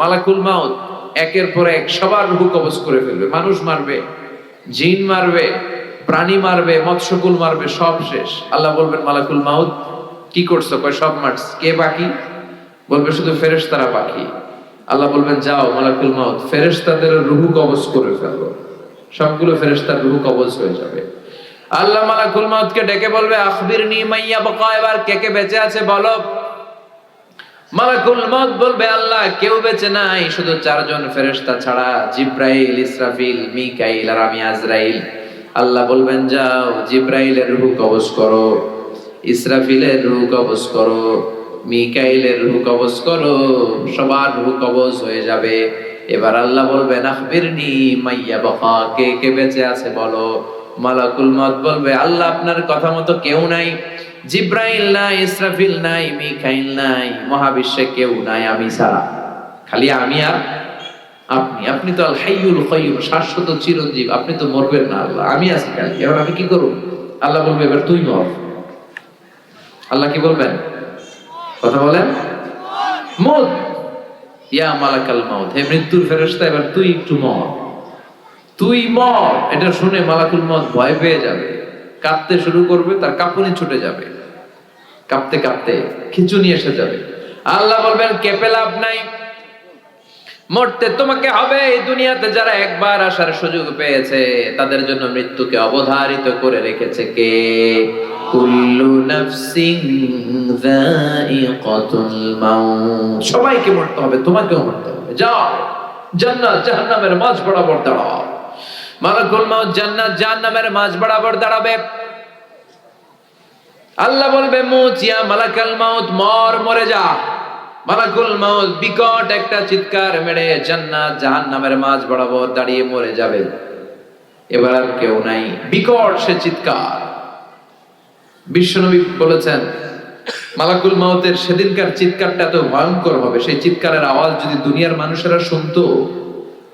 মালাকুল মাউত একের পর এক সবার রূহ কবজ করে ফেলবে। মানুষ মারবে, জিন মারবে, প্রাণী মারবে, মৎস্যকুল মারবে, সব শেষ। আল্লাহ বলবেন মালাকুল মাউত কি করছো? কয় সব মারছ। কে বাকি? বলবে শুধু ফেরেশতারা বাকি। আল্লাহ বলবেন যাও মালাকুল মাউত ফেরেশতাদের রূহ কবজ করে ফেলো। সবগুলো ফেরেশতার রূহ কবজ হয়ে যাবে। আল্লাহ মালাকুল মাউতকে ডেকে বলবে আখবিরনি মাইয়া বাকা, এবার কে কে বেঁচে আছে বলো। মালাকুল মউত বলবে আল্লাহ কেউ বেঁচে নাই, শুধু চারজন ফেরেশতা ছাড়া, জিব্রাইল, ইসরাফিল, মিকাইল আর আমি আজরাইল। আল্লাহ বলবেন যাও জিব্রাইলের রূহ কবজ করো, ইসরাফিলের রূহ কবজ করো, মিকাইলের রূহ কবজ করো, সবার রূহ কবজ হয়ে যাবে। এবার আল্লাহ বলবেন আখবিরনি মাইয়া বাকা, কে কে বেঁচে আছে বলো। মালাকুল মউত বলবে আল্লাহ আপনার কথা মতো কেউ নাই, জিব্রাইল নাই, ইসরাফিল নাই, মিকাইল নাই, মহাবিশ্বে কেউ নাই আমি ছাড়া, খালি আমি আর আপনি। আপনি তো আল হাইয়ুল কাইয়ুম, শাশ্বত চিরঞ্জীব, আপনি তো মরবেন না আল্লাহ, আমি আছি খালি। এবার আমি কি করব? আল্লাহ বলবে এবার তুই মর। আল্লাহ কি বলবেন? কথা বলেন। মউত, ইয়া মালাকাল মাউত, হে মৃত্যুর ফেরেশতা এবার তুই একটু মর, তুই মর। এটা শুনে মালাকুল মউত ভয় পেয়ে যাবে, কাঁপতে শুরু করবে, তার কাঁপুনি ছুটে যাবে, কাঁপতে কাঁপতে খিঁচুনি এসে যাবে। আল্লাহ বলবেন কেঁপে লাভ নাই, মরতে তোমাকে হবে। এই দুনিয়াতে যারা একবার আসার সুযোগ পেয়েছে তাদের জন্য মৃত্যুকে অবধারিত করে রেখেছে কে? কুল্লু নাফসিন যায়িকাতুল মাউত, সবাইকে মরতে হবে, তোমাকেও মরতে হবে। যাও জান্নাত জাহান্নামের মাঝ বরাবর দাঁড়াও। মালাকুল মাউত জান্নাত জাহান্নামের মাঝ বরাবর দাঁড়াবে। আল্লাহ বলবে মুতিয়া মালাকাল মাউত মর, মরে যা। মালাকুল মাউত বিকট একটা চিৎকার মেরে জান্নাত জাহান্নামের মাঝ বরাবর দাঁড়িয়ে মরে যাবে। এবার আর কেউ নাই, বিকট সে চিৎকার। বিশ্বনবী বলেছেন মালাকুল মাউতের সেদিনকার চিৎকারটা এত ভয়ঙ্কর হবে, সেই চিৎকারের আওয়াজ যদি দুনিয়ার মানুষেরা শুনতো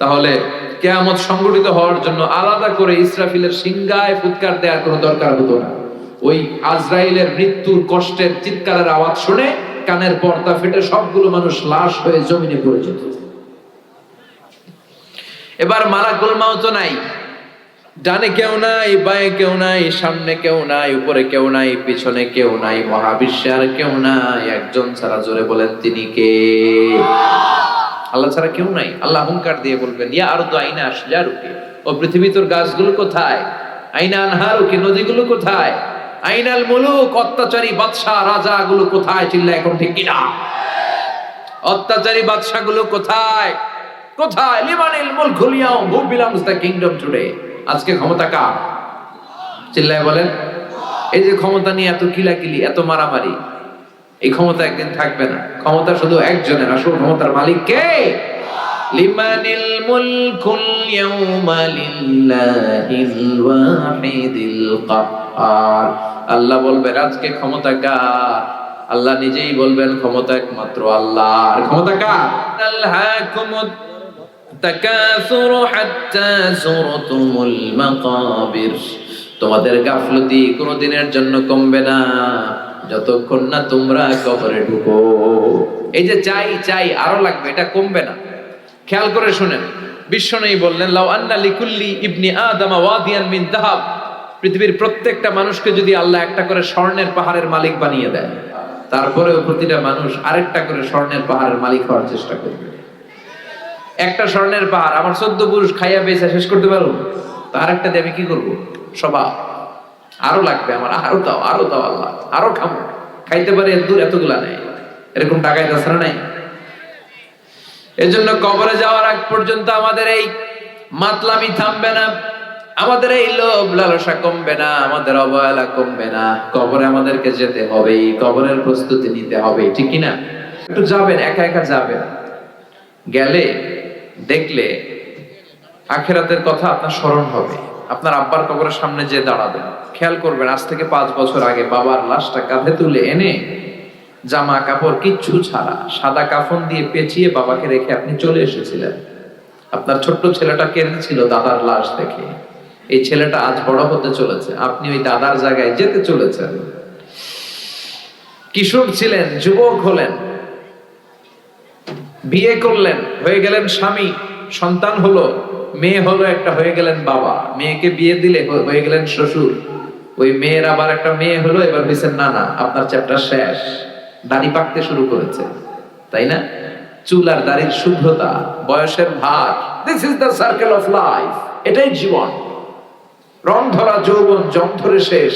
তাহলে কিয়ামত সংঘটিত হওয়ার জন্য আলাদা করে ইসরাফিলের সিংহায় ফুৎকার দেওয়ার কোনো দরকার হতো না। ওই আজরাইলের মৃত্যুর কষ্টের চিৎকারের আওয়াজ শুনে কানের পর্দা ফেটে সবগুলো মানুষ লাশ হয়ে জমিনে পড়ে যেত। এবার মালাকুল মাউত নাই, ডানে কেউ নাই, বাঁয়ে কেউ নাই, সামনে কেউ নাই, উপরে কেউ নাই, পিছনে কেউ নাই, মহাবিশ্বে আর কেউ নাই। একজন ছাড়া, জোরে বলেন তিনি কে? আল্লাহ ছাড়া কেউ নাই। আল্লাহ হুঙ্কার দিয়ে বলবেন ইয়া আরদু আইনা আশজারুকি, ও পৃথিবী তোর গাছগুলো কোথায়? আইনা আনহারুকি, নদীগুলো কোথায়? আইনাল মুলুক, অত্যাচারী বাদশা রাজাগুলো কোথায়? চিল্লা এখন ঠিক কিনা? অত্যাচারী বাদশাগুলো কোথায়? কোথায়? লিমানিল মুলকুল ইয়াউম, who belongs the kingdom today. আজকে ক্ষমতা কার? চিল্লায় বলেন। এই যে ক্ষমতা নিয়ে এত কিলাকিলি, এত মারামারি, এই ক্ষমতা একদিন থাকবে না। ক্ষমতা শুধু একজনের, আসল ক্ষমতার মালিক কে? লিমানিল মুলকুল ইয়াউমা লিল্লাহিল ওয়াহিদিল কাহ্হার। আল্লাহ বলবেন আজকে ক্ষমতা কার? আল্লাহ নিজেই বলবেন ক্ষমতা একমাত্র আল্লাহর। ক্ষমতা কার? আল্লাহকুমুত তাকাসুরু হাত্তা যুরতুমুল মাকাবির, তোমাদের গাফলতি কোনদিনের জন্য কমবে না যতক্ষণ না তোমরা কবরে ঢুকো। এই যে চাই চাই আরো লাগবে, এটা কমবে না। খেয়াল করে শুনেন, বিশ্বনবী বললেন লাউ আন্না লিকুল্লি ইবনি আদম ওয়াদিয়ান মিন যাহাব, পৃথিবীর প্রত্যেকটা মানুষকে যদি আল্লাহ একটা করে স্বর্ণের পাহাড়ের মালিক বানিয়ে দেয়, তারপরেও প্রতিটা মানুষ আরেকটা করে স্বর্ণের পাহাড়ের মালিক হওয়ার চেষ্টা করবে। একটা স্বর্ণের পাহাড় আমার 14 পুরুষ খাইয়া বেচা শেষ করতে পারবো, তো আরেকটা দিয়ে আমি কি করবো? স্বভাব আরো লাগবে আমার, আরো দাও, আরো দাও আল্লাহ, আরো খাবো। খাইতে পারে দূর এতগুলা নেই, এরকম টাকায় তাছাড়া নাই। এজন্য কবরে যাওয়ার আগ পর্যন্ত আমাদের এই মাতলামি থামবে না, আমাদের এই লোভ লালসা কমবে না, আমাদের অবহেলা কমবে না। কবরে আমাদেরকে যেতে হবে, কবরের প্রস্তুতি নিতে হবে, ঠিক কিনা? একটু যাবেন, একা একা যাবেন, গেলে দেখলে আখিরাতের কথা আপনার স্মরণ হবে। আপনার আব্বার কবরের সামনে যে দাঁড়াবেন, খেয়াল করবেন আজ থেকে 5 বছর আগে বাবার লাশটা কাঁধে তুলে এনে জামা কাপড় কিচ্ছু ছাড়া সাদা কাফন দিয়ে পেঁচিয়ে বাবাকে রেখে আপনি চলে এসেছিলেন। আপনার ছোট্ট ছেলেটা কেঁদেছিল দাদার লাশ দেখে। এই ছেলেটা আজ বড় হতে চলেছে, আপনি ওই দাদার জায়গায় যেতে চলেছেন। কিশোর ছিলেন, যুবক হলেন, বিয়ে করলেন, হয়ে গেলেন স্বামী, সন্তান হলো, মেয়ে হলো একটা, হয়ে গেলেন বাবা। মেয়েকে বিয়ে দিলে হয়ে গেলেন শ্বশুর। ওই মেয়ের আবার একটা মেয়ে হলো, এবার হয়েছেন নানা। আপনার চ্যাপ্টার শেষ। দাড়ি পাকতে শুরু করেছে, তাই না? চুল আর দাড়ির শুভ্রতা, বয়সের ভার, this is the circle of life. এটাই জীবন। রং ধরা যৌবন জং ধরে শেষ।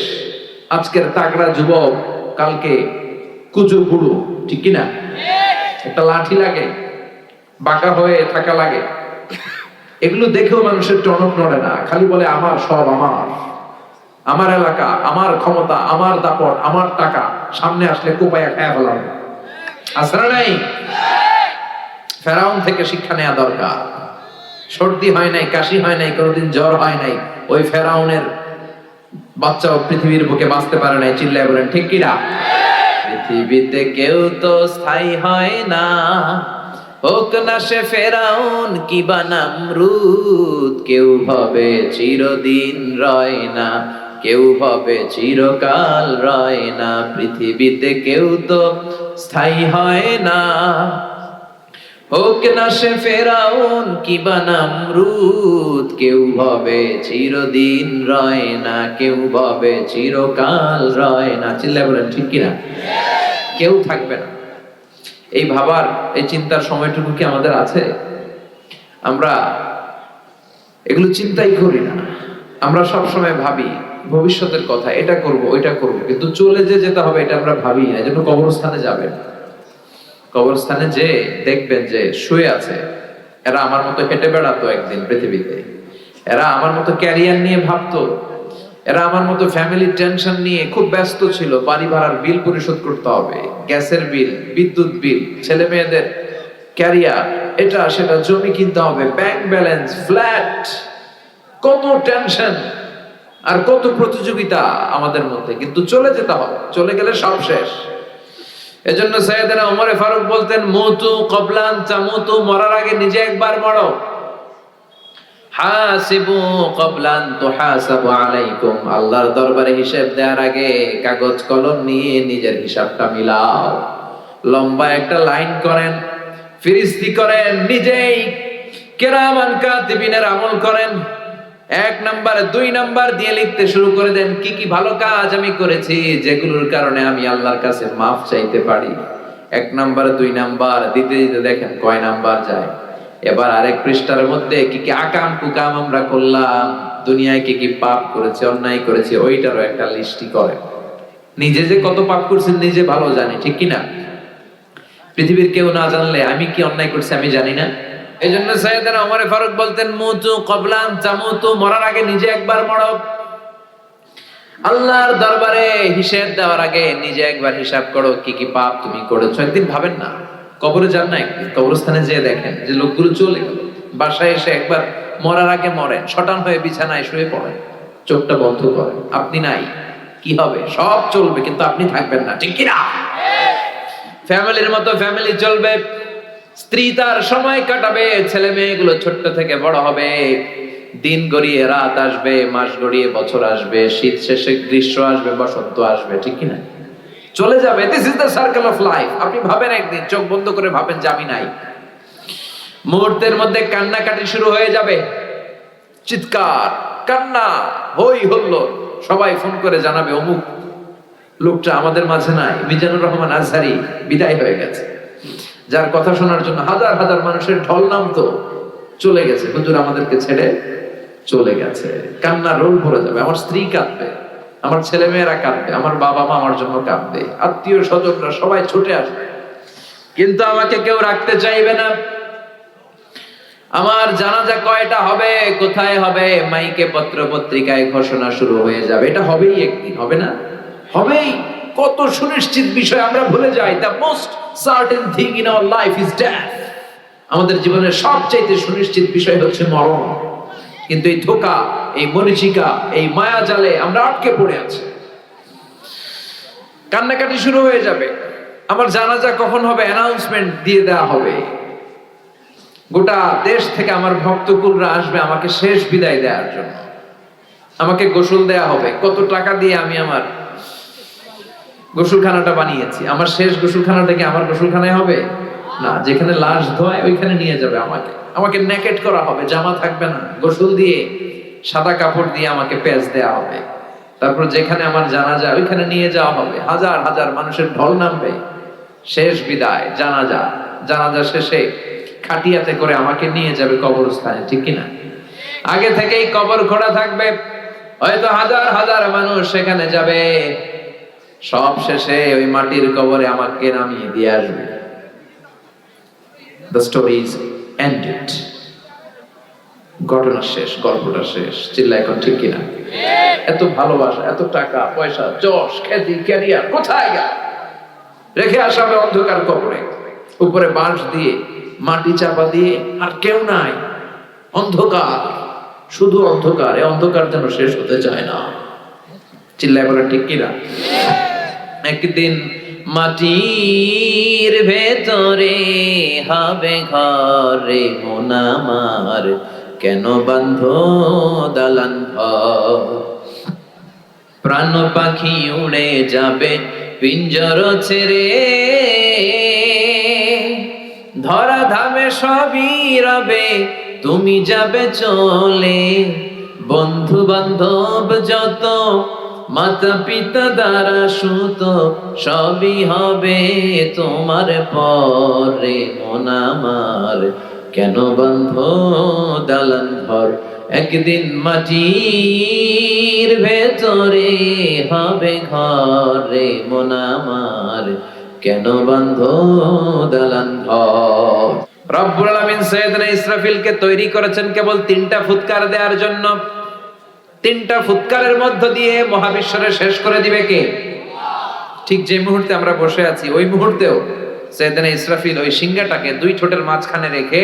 আজকের তাগড়া যুবক কালকে কুজো বুড়ো, ঠিক কিনা? একটা লাঠি লাগে, বাঁকা হয়ে থাকা লাগে। এগুলো দেখেও মানুষের টনক নড়ে না, খালি বলে আমার সব আমার, আমার এলাকা, আমার ক্ষমতা, আমার দাপট, আমার টাকা। সামনে আসলে কোপায়া খায়া ফেলাম। আসরা নাই? ফেরাউন থেকে শিক্ষা নেওয়া দরকার। সর্দি হয় নাই, কাশি হয় নাই, কোনোদিন জ্বর হয় নাই, ওই ফেরাউনের বাচ্চাও পৃথিবীর বুকে বাঁচতে পারে নাই। চিল্লায় বলেন ঠিক কিনা? পৃথিবীতে কেউ তো স্থায়ী হয় না, হোক না সে ফেরাউন কিবা নামরুদ। কেউ ভাবে চিরদিন রয় না, কেউ ভাবে চিরকাল রয় না। পৃথিবীতে কেউ তো স্থায়ী হয় না, হোক না সে ফেরাউন কিবা নামরুদ। কেউ ভাবে চিরদিন রয় না, কেউ ভাবে চিরকাল রয় না। চিল্লায় বলেন ঠিক কিনা? কেউ থাকবে না। এই ভাবার, এই চিন্তার সময়টুকু কি আমাদের আছে? আমরা এগুলো চিন্তাই করি না। আমরা সব সময় ভাবি ভবিষ্যতের কথা, এটা করব ওইটা করব, কিন্তু চলে যে যেতে হবে এটা আমরা ভাবি না। এজন্য কবরস্থানে যাবেন, কবরস্থানে যে দেখবেন যে শুয়ে আছে, এরা আমার মতো হেঁটে বেড়াতো একদিন পৃথিবীতে, এরা আমার মতো ক্যারিয়ার নিয়ে ভাবতো, এরা আমার মতো ফ্যামিলির টেনশন নিয়ে খুব ব্যস্ত ছিল। বাড়ি ভাড়ার বিল পরিশোধ করতে হবে, গ্যাসের বিল, বিদ্যুৎ বিল, ছেলে মেয়েদের ক্যারিয়ার, এটা সেটা, জমি কিনতে হবে, ব্যাংক ব্যালেন্স, ফ্ল্যাট, কত টেনশন আর কত প্রতিযোগিতা আমাদের মধ্যে। কিন্তু চলে যেতে হবে, চলে গেলে সব শেষ। এজন্য সাইয়েদনা ওমর ফারুক বলতেন, মুতু ক্বাবলান তামুতু, মরার আগে নিজে একবার মরো। হাসিবু ক্বাবলান তুহাসাবু আলাইকুম, আল্লাহর দরবারে হিসাব দেওয়ার আগে কাগজ কলম নিয়ে নিজের হিসাবটা মিলাও। লম্বা একটা লাইন করেন, ফিরিস্তি করেন, নিজেই কিরামান কাতিবিনের আমল করেন। 1 নাম্বার 2 নাম্বার দিয়ে লিখতে শুরু করে দেন, কি কি ভালো কাজ আমি করেছি যেগুলোর কারণে আমি আল্লাহর কাছে মাফ চাইতে পারি। 1 নাম্বার 2 নাম্বার দিতে দিতে দেখেন কয় নাম্বার যায়। এবার আরেক পৃষ্ঠার মধ্যে কি কি আকাম কুকাম আমরা করলাম, দুনিয়ায় কি কি পাপ করেছে, অন্যায় করেছে, ওইটারও একটা লিস্টি করে। নিজে যে কত পাপ করছেন নিজে ভালো জানি, ঠিক কিনা? পৃথিবীর কেউ না জানলে আমি কি অন্যায় করছি আমি জানি না। এই জন্য সাইয়েদনা ওমর ফারুক বলতেন, মুতু ক্বাবলান তামুতু, মরার আগে নিজে একবার মরো। আল্লাহর দরবারে হিসাব দেওয়ার আগে নিজে একবার হিসাব করো, কি কি পাপ তুমি করেছো। একদিন ভাবেন না, কবরে যান না, একদিন কবরস্থানে যেয়ে দেখেন যে লোকগুলো চলে গেল, বাসায় এসে একবার মরার আগে মরেন, শটান হয়ে বিছানায় শুয়ে পড়েন, চোখটা বন্ধ করেন, আপনি নাই, কি হবে? সব চলবে কিন্তু আপনি থাকবেন না, ঠিক কিনা? ফ্যামিলির মতো ফ্যামিলি চলবে, স্ত্রী তার সময় কাটাবে, ছেলে মেয়েগুলো ছোট্ট থেকে বড় হবে, দিন গড়িয়ে রাত আসবে, মাস গড়িয়ে বছর আসবে, শীত শেষে গ্রীষ্ম আসবে, বসন্ত আসবে, ঠিক কিনা? চলে যাবে। This is the circle of life. আপনি ভাবেন একদিন, চোখ বন্ধ করে ভাবেন যে আমি নাই। মুহূর্তের মধ্যে কান্নাকাটি শুরু হয়ে যাবে, চিৎকার, কান্না, হই হল্লোড়। সবাই ফোন করে জানাবে অমুক লোকটা আমাদের মাঝে নাই, মিজানুর রহমান আজহারি বিদায় হয়ে গেছে। যার কথা শোনার জন্য হাজার হাজার মানুষের ঢল নামতো, চলে গেছে, হুজুর আমাদেরকে ছেড়ে চলে গেছে। কান্না রোল ভরে যাবে। আমার স্ত্রী কাঁদবে, আমার ছেলে মেয়েরা কাঁদবে, আমার বাবা মা আমার জন্য কাঁদবে, আত্মীয় স্বজনরা সবাই ছুটে আসবে, কিন্তু আমাকে কেউ রাখতে চাইবে না। আমার জানাজা কয়টা হবে, কোথায় হবে, মাইকে পত্র পত্রিকায় ঘোষণা শুরু হয়ে যাবে। এটা হবেই একদিন, হবে না? হবেই। কত সুনিশ্চিত বিষয় আমরা ভুলে যাই। The most certain thing in our life is death. আমাদের জীবনের সবচেয়ে সুনিশ্চিত বিষয় হচ্ছে মরণ। কিন্তু এই ধোঁকা, এই মরিচিকা, এই মায়া জালে আমরা আটকে পড়ে আছি। কান্নাকাটি শুরু হয়ে যাবে। আমার জানাজা কখন হবে অ্যানাউন্সমেন্ট দিয়ে দেওয়া হবে। গোটা দেশ থেকে আমার ভক্তকুলরা আসবে আমাকে শেষ বিদায় দেওয়ার জন্য। আমাকে গোসল দেয়া হবে। কত টাকা দিয়ে আমি আমার গোসলখানাটা বানিয়েছি, আমার শেষ গোসলখানাটা কি আমার গোসলখানায় হবে? না, যেখানে লাশ ধোয় ওইখানে নিয়ে যাবে আমাকে, আমাকে নেকেট করা হবে, জামা থাকবে না, গোসল দিয়ে সাদা কাপড় দিয়ে আমাকে পেঁচ দেয়া হবে। তারপর যেখানে আমার জানাজা ওইখানে নিয়ে যাওয়া হবে, হাজার হাজার মানুষের ঢল নামবে। শেষ বিদায় জানাজা, জানাজা শেষে খাটিয়াতে করে আমাকে নিয়ে যাবে কবরস্থানে, ঠিক কিনা? আগে থেকেই কবর খোঁড়া থাকবে, হয়তো হাজার হাজার মানুষ সেখানে যাবে, সব শেষে ওই মাটির কবরে আমাকে নামিয়ে দিয়ে আসবে। The story is ended. ঘটনা শেষ, গল্পটা শেষ। চিল্লা এখন ঠিক কিনা? এত ভালোবাসা, এত টাকা পয়সা, যশ খ্যাতি, ক্যারিয়ার কোথায় গেল? রেখে আসা হবে অন্ধকার কবরে, উপরে বাঁশ দিয়ে মাটি চাপা দিয়ে, আর কেউ নাই, অন্ধকার, শুধু অন্ধকার। এই অন্ধকার যেন শেষ হতে চায় না। চিল্লায় বলে ঠিক কিনা? একদিন মাটির ভেতরে হবে ঘরে মন আমার, কেন বান্ধ দালান ঘর? প্রাণ পাখি উড়ে যাবে পিঞ্জর ছেড়ে, ধরা ধামে সবই রবে, তুমি যাবে চলে। বন্ধু বান্ধব যত, মাতা পিতা দ্বারা সুত, সবই হবে তোমার পরে মন আমার, কেন বান্ধ দালান ঘর? একদিন মাটির ভেতরে হবে ঘরে মন আমার, কেন বান্ধ দালান ঘর? রব্বুল আলামিন সাইয়েদনা ইসরাফিলকে তৈরি করেছেন কেবল 3টা ফুৎকার দেওয়ার জন্য। 3টা ফুৎকারের মধ্য দিয়ে মহাবিশ্বরে শেষ করে দিবে কে? ঠিক যে মুহূর্তে আমরা বসে আছি ওই মুহূর্তেও সাইয়েদনা ইসরাফিল ওই সিংহাটাকে 2 ঠোঁটের মাঝখানে রেখে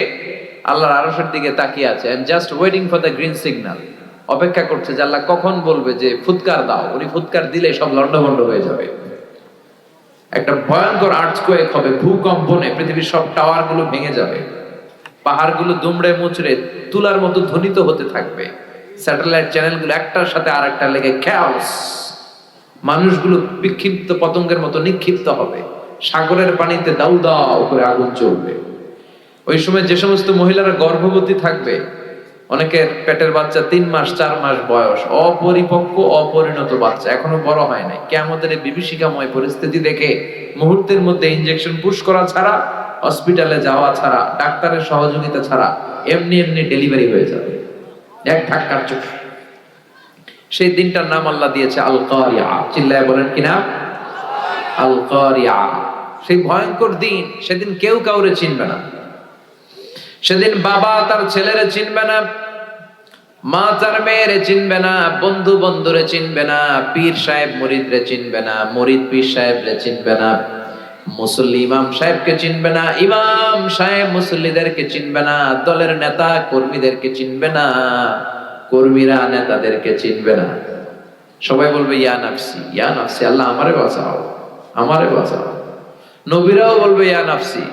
আল্লাহর আরশের দিকে তাকিয়ে আছে, and just waiting for the green signal. অপেক্ষা করছে যে আল্লাহ কখন বলবে যে ফুৎকার দাও। উনি ফুৎকার দিলে সব লন্ডভন্ড হয়ে যাবে, একটা ভয়ঙ্কর আর্থকোয়েক হবে, ভূকম্পনে পৃথিবীর সব টাওয়ার গুলো ভেঙে যাবে, পাহাড়গুলো দুমড়ে মুচড়ে তুলার মতো ধ্বনিত হতে থাকবে, স্যাটেলাইট চ্যানেলগুলো একটার সাথে আরেকটা লেগে খ্যাওস, মানুষগুলো বিক্ষিপ্ত পতঙ্গের মতো নিক্ষিপ্ত হবে, সাগরের পানিতে দাউ দাউ করে আগুন জ্বলবে। ওই সময় যে সমস্ত মহিলারা গর্ভবতী থাকবে, অনেকের পেটের বাচ্চা 3 মাস 4 মাস বয়স, অপরিপক্ক অপরিণত বাচ্চা, এখনো বড় হয় নাই, কিয়ামতের বিভীষিকাময় পরিস্থিতি দেখে মুহূর্তের মধ্যে ইনজেকশন পুশ করা ছাড়া, হসপিটালে যাওয়া ছাড়া, ডাক্তারের সহযোগিতা ছাড়া এমনি এমনি ডেলিভারি হয়ে যাবে এক ধাক্কার চোখ। সেই দিনটার নাম আল্লাহ দিয়েছে আল কারিয়া। চিল্লায় বলেন কি নাম? আল কারিয়া। সেই ভয়ঙ্কর দিন, সেদিন কেউ কাউরে চিনবে না। সেদিন বাবা তার ছেলেরে চিনবে না, মা তার মেয়েরে চিনবে না, বন্ধু বন্ধুরে চিনবে না, পীর সাহেব মুরিদরে চিনবে না, মুরিদ পীর সাহেবরে চিনবে না, মুসল্লি ইমাম সাহেবকে চিনবে না, ইমাম সাহেব মুসল্লিদেরকে চিনবে না, দলের নেতা কর্মীদেরকে চিনবে না, কর্মীরা নেতাদেরকে চিনবে না। সবাই বলবে ইয়া নাফসি, ইয়া নাফসি, আল্লাহ আমারে বাঁচাও, আমারে বাঁচাও। নবীরাও বলবে ইয়া নাফসি,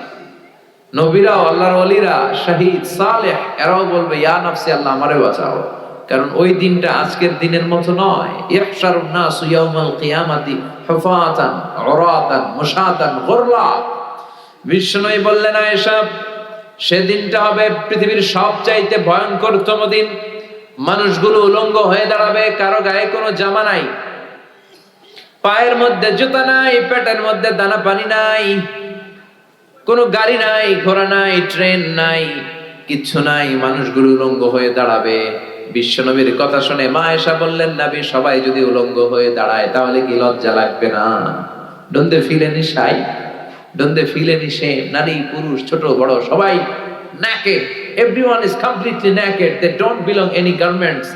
নবীরাও, আল্লাহর ওলিরা, শহীদ সালেহ, এরাও বলবে ইয়া নাফসি, আল্লাহ আমারে বাঁচাও। কারণ ওই দিনটা আজকের দিনের মতো নয়। ইহশারুন নাসু ইয়াউমাল কিয়ামাতি হুফাতান উরাতান মুশাতান গুরলা। বিষ্ণুই বললেন আয়েশা, সেদিনটা হবে পৃথিবীর সবচাইতে ভয়ঙ্করতম দিন। মানুষগুলো উলঙ্গ হয়ে দাঁড়াবে, কারো গায়ে কোনো জামা নাই, পায়ের মধ্যে জুতা নাই, পেটের মধ্যে দানা পানি নাই, কোনো গাড়ি নাই, ঘোড়া নাই, ট্রেন নাই, কিচ্ছু নাই, মানুষগুলো উলঙ্গ হয়ে দাঁড়াবে। বিশ্বনবীর কথা শুনে মা আয়েশা বললেন, নবী সবাই যদি উলঙ্গ হয়ে দাঁড়ায় তাহলে কি লজ্জা লাগবে না? Don't they feel any shy, don't they feel any shame? নারী পুরুষ ছোট বড় সবাই naked, everyone is completely naked, they don't belong any garments,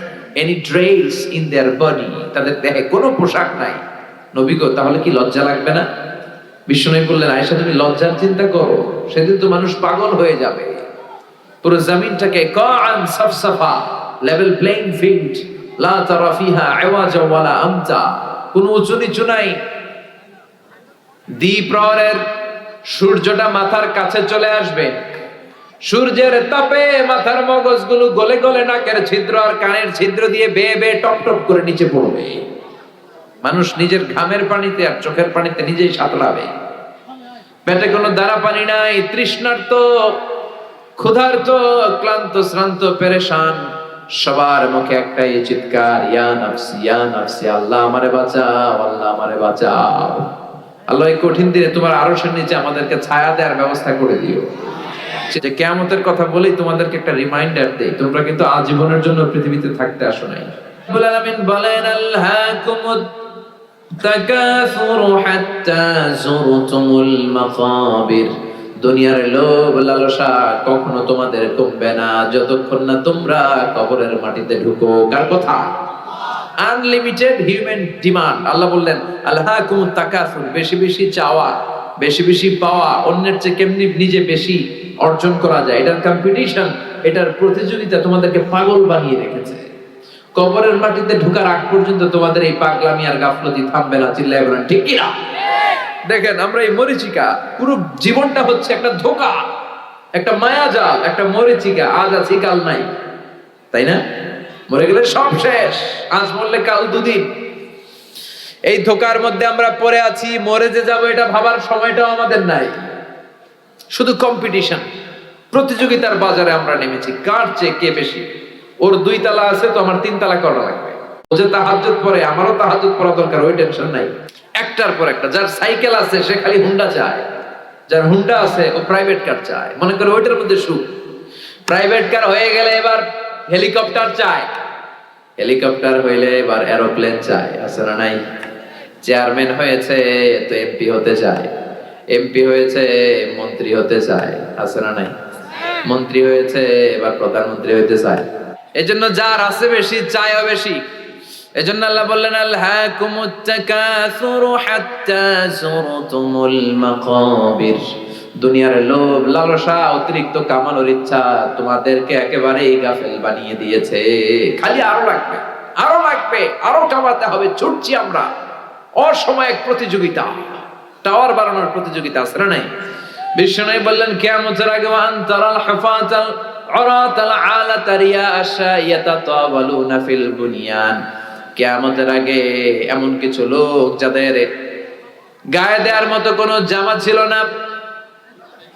any dress in their body, তাদের দেহে কোনো পোশাক নাই। নবী গো, তাহলে কি লজ্জা লাগবে না? বিশ্বনবী বললেন, আয়েশা তুমি লজ্জার চিন্তা করো, সেদিন তো মানুষ পাগল হয়ে যাবে। পুরো জমিনটাকে কাআন সাফসাফা, লেভেল প্লেইং ফিল্ড, লা তারা ফিহা আওয়াজা ওয়ালা আমতা, কোনো উঁচু নিচু নাই। দ্বিপ্রহরের সূর্যটা মাথার কাছে চলে আসবে, সূর্যের তাপে মাথার মগজগুলো গলে গলে নাকের ছিদ্র আর কানের ছিদ্র দিয়ে বেয়ে বেয়ে টপ টপ করে নিচে পড়বে। মানুষ নিজের ঘামের পানিতে আর চোখের পানিতে নিজেই সাঁতরাবে। পেটে কোনো দানা পানি নাই, তৃষ্ণার্ত, ক্ষুধার্ত, ক্লান্ত, শ্রান্ত, পেরেশান, সবার মুখে একটাই চিৎকার, ইয়া নাফসি ইয়া নাফসি, আল্লাহ আমারে বাঁচাও, আল্লাহ আমারে বাঁচাও। আল্লাহ এই কঠিন দিনে তোমার আরশের নিচে আমাদেরকে ছায়া দেওয়ার ব্যবস্থা করে দিও। যে কিয়ামতের কথা বলেই তোমাদেরকে একটা রিমাইন্ডার দেই, তোমরা কিন্তু আজীবনের জন্য পৃথিবীতে থাকতে আসো নাই। রব্বুল আলামিন বলেন, আলহাকুমুত তাকাসুরু হাত্তা যুরতুমুল মাকাবির। দুনিয়ার লোভ লালসা কখনো তোমাদের কমবে না যতক্ষণ না তোমরা কবরের মাটিতে ঢুকো। কার কথা? Unlimited human demand. আল্লাহ বললেন, আলহাকুমুত তাকাসুর, বেশি বেশি চাওয়া, বেশি বেশি পাওয়া, অন্যের চেয়ে কেমনি নিজে বেশি অর্জন করা যায়, এটার কম্পিটিশন, এটার প্রতিযোগিতা তোমাদেরকে পাগল বানিয়ে রেখেছে। কবরের মাটিতে ঢোকার আগ পর্যন্ত তোমাদের এই পাগলামি আর গাফলতি থামবে না। চিল্লায় বলেন ঠিক কি না? দেখেন, আমরা এই মরিচিকা, পুরো জীবনটা হচ্ছে একটা ধোঁকা, একটা মায়াজাল, একটা মরিচিকা। আজ আছি কাল নাই, তাই না? মরে গেলে সব শেষ, আজ মরলে কাল দুদিন। এই ধোঁকার মধ্যে আমরা পড়ে আছি, মরে যে যাবো এটা ভাবার সময়টাও আমাদের নাই। শুধু কম্পিটিশন, প্রতিযোগিতার বাজারে আমরা নেমেছি, কার চেয়ে কে বেশি। ওর 2 তালা আছে তো আমার 3 তালা করা লাগবে। ও যে তাহাজ্জুদ পড়ে, আমারও তাহাজ্জুদ পড়া দরকার, ওই টেনশন নাই। একটার পর একটা। যার সাইকেল আছে সে খালি হুন্ডা চায়, যার হুন্ডা আছে ও প্রাইভেট কার চায়, মনে করে ওইটার মধ্যে সুখ। প্রাইভেট কার হয়ে গেলে এবার হেলিকপ্টার চায়, হেলিকপ্টার হইলে এবার এরোপ্লেন চায়, আছে না নাই? চেয়ারম্যান হয়েছে তো এমপি হতে চায়, এমপি হয়েছে মন্ত্রী হতে চায়, আছে না নাই? মন্ত্রী হয়েছে এবার প্রধানমন্ত্রী হতে চায়। এজন্য যার আছে বেশি চায়ও বেশি। এজন্য আল্লাহ বললেন, আলহাকুমুত তাকাসুরু হাত্তা যুরতুমুল মাকাবির। দুনিয়ার লোভ লালসা, অতিরিক্ত কামানোর ইচ্ছা তোমাদেরকে একেবারেই গাফেল বানিয়ে দিয়েছে। খালি আরো লাগবে, আরো লাগবে, আরো কামাতে হবে, ছুটছি আমরা। অসময়ের প্রতিযোগিতা, টাওয়ার বানানোর প্রতিযোগিতা, আছে না নাই? বিশ্বনবী বললেন, কিয়ামতের আগে ওয়ান তারাল হুফাতাল উরাতাল আলাতা রিয়াশা ইয়াতাতাওয়ালুনা ফিল বুনিয়ান। কিয়ামতের আগে এমন কিছু লোক যাদের গায়ে দেওয়ার মতো কোনো জামা ছিল না,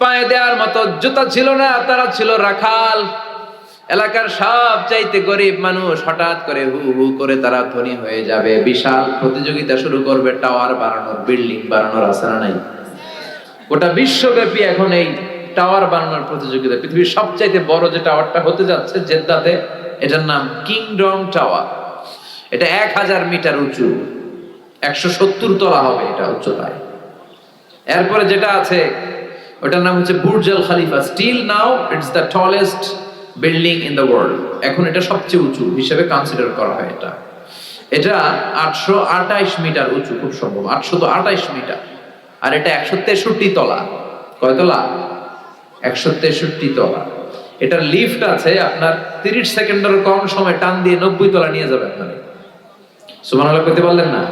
পায়ে দেওয়ার মতো জুতা ছিল না, তারা ছিল রাখাল। এলাকার সব চাইতে গরিব মানুষ হঠাৎ করে হু হু করে তারা ধনী হয়ে যাবে। বিশাল প্রতিযোগিতা শুরু করবে টাওয়ার বানানোর, বিল্ডিং বানানোর, আছে না নাই? গোটা বিশ্বব্যাপী এখন এই টাওয়ার বানানোর প্রতিযোগিতা। পৃথিবীর সবচাইতে বড় যে টাওয়ারটা হতে যাচ্ছে জেদ্দাতে, এটার নাম কিংডম টাওয়ার। এটা 1000 মিটার উঁচু, 170 তলা হবে এটা উচ্চতায়। এরপরে যেটা আছে ওটার নাম হচ্ছে Burj Al Khalifa. Still now it's the tallest building in the world. এখন এটা সবচেয়ে উঁচু হিসেবে কনসিডার করা হয়। এটা 828 মিটার উঁচু, খুব সম্ভব 828 মিটার। আর এটা 163 তলা। কয় তলা? 163 তলা। এটার লিফট আছে, আপনার 30 সেকেন্ডের কম সময় টান দিয়ে 90 তলা নিয়ে যাবে আপনারে। সুবহানাল্লাহ কইতে পারলেন না?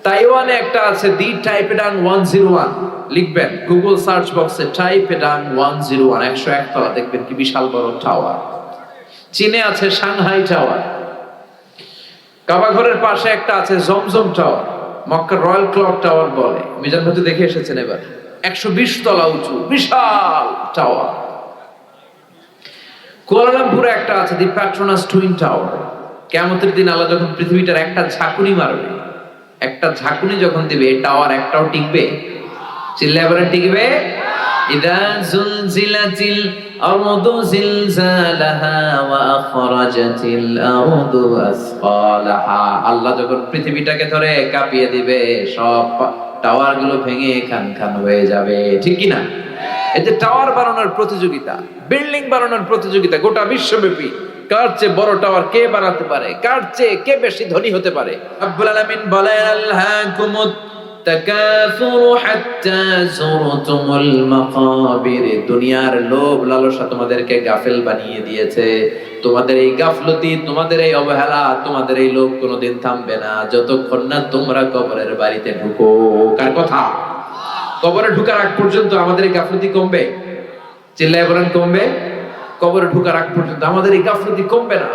তাইওয়ানে একটা আছে, দি টাইপেডাং 101, লিখবেন গুগল সার্চ বক্সে টাইপেডাং 101, 101 তলা, দেখবেন কি বিশাল বড় টাওয়ার। চীনে আছে সাংহাই টাওয়ার। কাবা ঘরের পাশে একটা আছে জমজম টাওয়ার, মক্কার রয়্যাল ক্লক টাওয়ার বলে। মিজান ভাই দেখে এসেছেন এবার, 120 তলা উঁচু, বিশাল টাওয়ার। কুয়ালালামপুরে একটা আছে দি প্যাট্রোনাস টুইন টাওয়ার। কিয়ামতের দিন আল্লাহ যখন পৃথিবীটার একটা ঝাঁকুনি মারবে, একটা ঝাঁকুনি যখন দিবে, এই টাওয়ার একটাও টিকবে? চিল্লায় বলেন টিকবে? ইদা জুলজিলাতিল আরদু জিলজালাহা ওয়া আখরাজাতিল আরদু আসফালাহা। আল্লাহ যখন পৃথিবীটাকে ধরে কাঁপিয়ে দিবে, সব টাওয়ার গুলো ভেঙে খান খান হয়ে যাবে, ঠিক কি না? এই যে টাওয়ার বানানোর প্রতিযোগিতা, বিল্ডিং বানানোর প্রতিযোগিতা গোটা বিশ্বব্যাপী, কার চেয়ে বড় টাওয়ার কে বানাতে পারে, কার চেয়ে কে বেশি ধনী হতে পারে। রব্বুল আলামিন বলেন, আলহাকুমুত তাকাসুরু হাত্তা যুরতুমুল মাকাবির। দুনিয়ার লোভ লালসা তোমাদেরকে গাফেল বানিয়ে দিয়েছে। তোমাদের এই গাফলতি, তোমাদের এই অবহেলা, তোমাদের এই লোভ কোনোদিন থামবে না যতক্ষণ না তোমরা কবরের বাড়িতে ঢুকো। কার কথা? কবরে ঢুকার আগ পর্যন্ত আমাদের এই গাফলতি কমবে? চিল্লায় বলেন কমবে? কবরে ঢুকার আগ পর্যন্ত আমাদের এই গাফলতি কমবে না।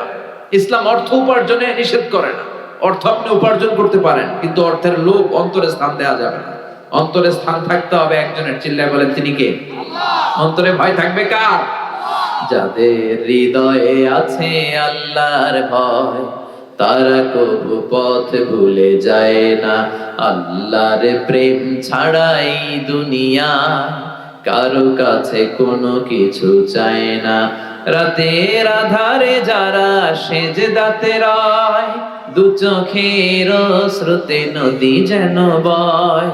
ইসলাম অর্থ উপার্জনে নিষেধ করে না। অর্থ আপনি উপার্জন করতে পারেন, কিন্তু অর্থের লোভ অন্তরে স্থান দেওয়া যাবে না। অন্তরে স্থান থাকতে হবে একজনের। চিল্লায় বলেন তিনি কে? অন্তরে ভয় থাকবে কার? যাদের হৃদয়ে আছে আল্লাহর ভয়, তারা কবু পথ ভুলে যায় না। আল্লাহর প্রেম ছাড়াই দুনিয়া কারো কাছে কোনো কিছু চায় না। রাতের আধারে যারা সেজদাতে রয়, দু চোখের স্রোতে নদী যেন বয়।